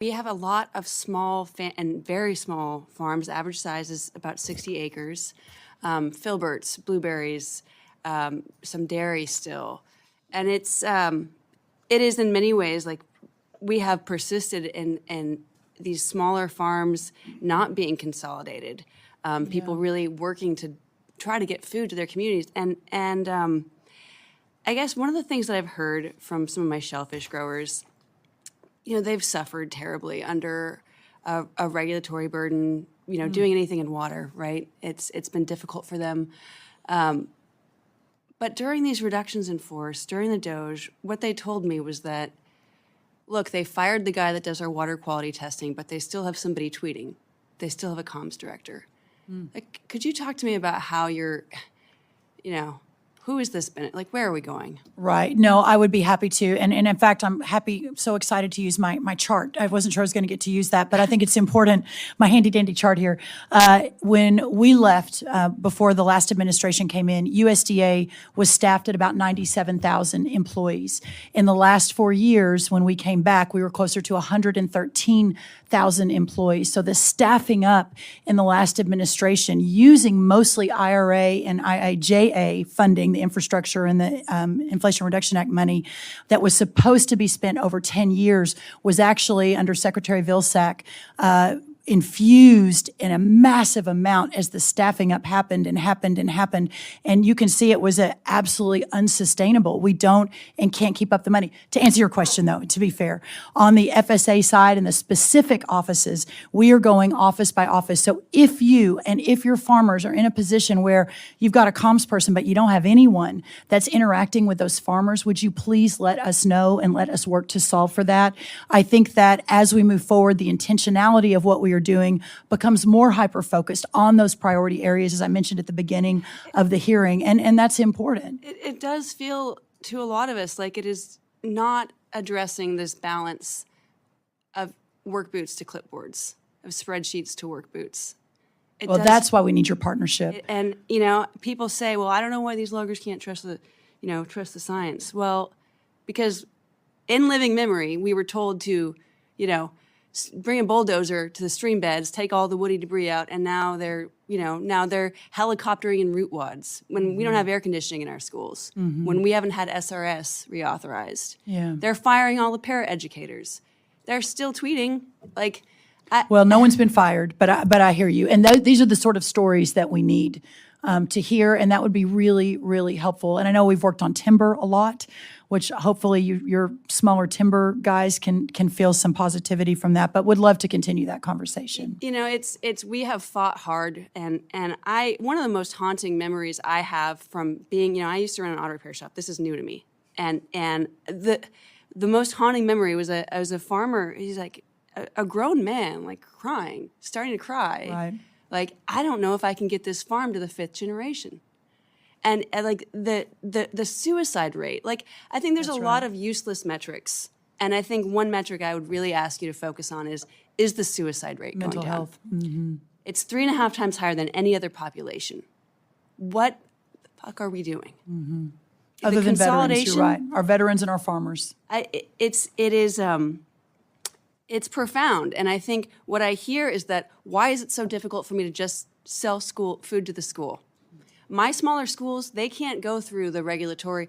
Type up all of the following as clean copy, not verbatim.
We have a lot of small and very small farms. Average size is about 60 acres. Filberts, blueberries, some dairy still. And it is in many ways like we have persisted in these smaller farms not being consolidated. People really working to try to get food to their communities. And I guess one of the things that I've heard from some of my shellfish growers, they've suffered terribly under a regulatory burden, doing anything in water, right? It's been difficult for them. But during these reductions in force, during the Doge, what they told me was that, look, they fired the guy that does our water quality testing, but they still have somebody tweeting. They still have a comms director. Like, could you talk to me about how you're, who is this Bennett? Like, where are we going? Right. No, I would be happy to. And in fact, I'm so excited to use my chart. I wasn't sure I was going to get to use that, but I think it's important, my handy dandy chart here. When we left, before the last administration came in, USDA was staffed at about 97,000 employees. In the last 4 years, when we came back, we were closer to 113,000 employees. So the staffing up in the last administration, using mostly IRA and IIJA funding, the infrastructure and the Inflation Reduction Act money that was supposed to be spent over 10 years, was actually under Secretary Vilsack infused in a massive amount as the staffing up happened. And you can see it was absolutely unsustainable. We don't and can't keep up the money. To answer your question, though, to be fair, on the FSA side and the specific offices, we are going office by office. So if your farmers are in a position where you've got a comms person, but you don't have anyone that's interacting with those farmers, would you please let us know and let us work to solve for that? I think that as we move forward, the intentionality of what we are doing becomes more hyper-focused on those priority areas, as I mentioned at the beginning of the hearing, and that's important. It does feel to a lot of us like it is not addressing this balance of work boots to clipboards, of spreadsheets to work boots. That's why we need your partnership. And, people say, well, I don't know why these loggers can't trust the science. Well, because in living memory, we were told to, bring a bulldozer to the stream beds, take all the woody debris out, and now they're helicoptering in root wads when we don't have air conditioning in our schools, when we haven't had SRS reauthorized. Yeah. They're firing all the paraeducators. They're still tweeting, like... Well, no one's been fired, but I hear you. And these are the sort of stories that we need to hear, and that would be really, really helpful. And I know we've worked on timber a lot, which hopefully your smaller timber guys can feel some positivity from that, but would love to continue that conversation. We have fought hard, and one of the most haunting memories I have from being, I used to run an auto repair shop. This is new to me. And the most haunting memory was I was a farmer. He's like a grown man, like crying, starting to cry. Right. Like, I don't know if I can get this farm to the 5th generation. And like the suicide rate, like I think there's a lot of useless metrics. And I think one metric I would really ask you to focus on is the suicide rate going down? Mental health. Mm-hmm. It's 3.5 times higher than any other population. What the fuck are we doing? Mm-hmm. Other than veterans, you're right. Our veterans and our farmers. It's profound. And I think what I hear is that, why is it so difficult for me to just sell food to the school? My smaller schools, they can't go through the regulatory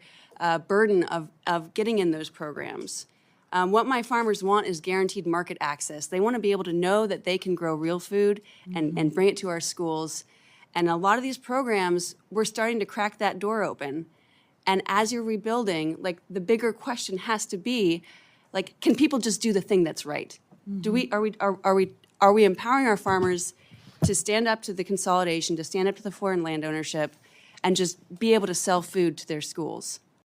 burden of getting in those programs. What my farmers want is guaranteed market access. They want to be able to know that they can grow real food and bring it to our schools. And a lot of these programs, we're starting to crack that door open. And as you're rebuilding, like, the bigger question has to be, like, can people just do the thing that's right? Are we empowering our farmers to stand up to the consolidation, to stand up to the foreign land ownership, and just be able to sell food to their schools?